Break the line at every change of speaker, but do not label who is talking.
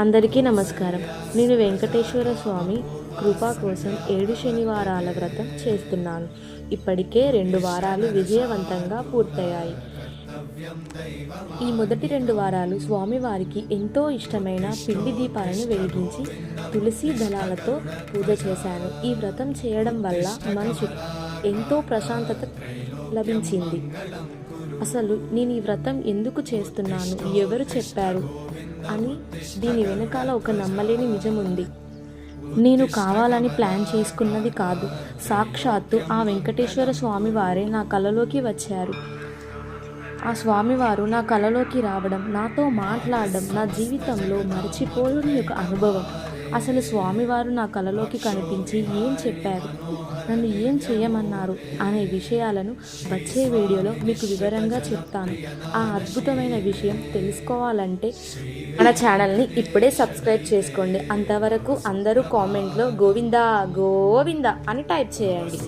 అందరికీ నమస్కారం. నేను వెంకటేశ్వర స్వామి కృప కోసం 7 శనివారాల వ్రతం చేస్తున్నాను. ఇప్పటికే 2 వారాలు విజయవంతంగా పూర్తయ్యాయి. ఈ మొదటి 2 వారాలు స్వామివారికి ఎంతో ఇష్టమైన పిండి దీపాలను వెలిగించి తులసి దళాలతో పూజ చేశాను. ఈ వ్రతం చేయడం వల్ల మనసుకు ఎంతో ప్రశాంతత లభించింది. అసలు నేను ఈ వ్రతం ఎందుకు చేస్తున్నాను, ఎవరు చెప్పారు అని దీని వెనకాల ఒక నమ్మలేని నిజం ఉంది. నేను కావాలని ప్లాన్ చేసుకున్నది కాదు. సాక్షాత్తు ఆ వెంకటేశ్వర స్వామివారే నా కలలోకి వచ్చారు. ఆ స్వామివారు నా కలలోకి రావడం, నాతో మాట్లాడడం నా జీవితంలో మర్చిపోలేని ఒక అనుభవం. అసలు స్వామివారు నా కలలోకి కనిపించి ఏం చెప్పారు, నన్ను ఏం చేయమన్నారు అనే విషయాలను వచ్చే వీడియోలో మీకు వివరంగా చెప్తాను. ఆ అద్భుతమైన విషయం తెలుసుకోవాలంటే మన ఛానల్ని ఇప్పుడే సబ్స్క్రైబ్ చేసుకోండి. అంతవరకు అందరూ కామెంట్లో గోవిందా గోవిందా అని టైప్ చేయండి.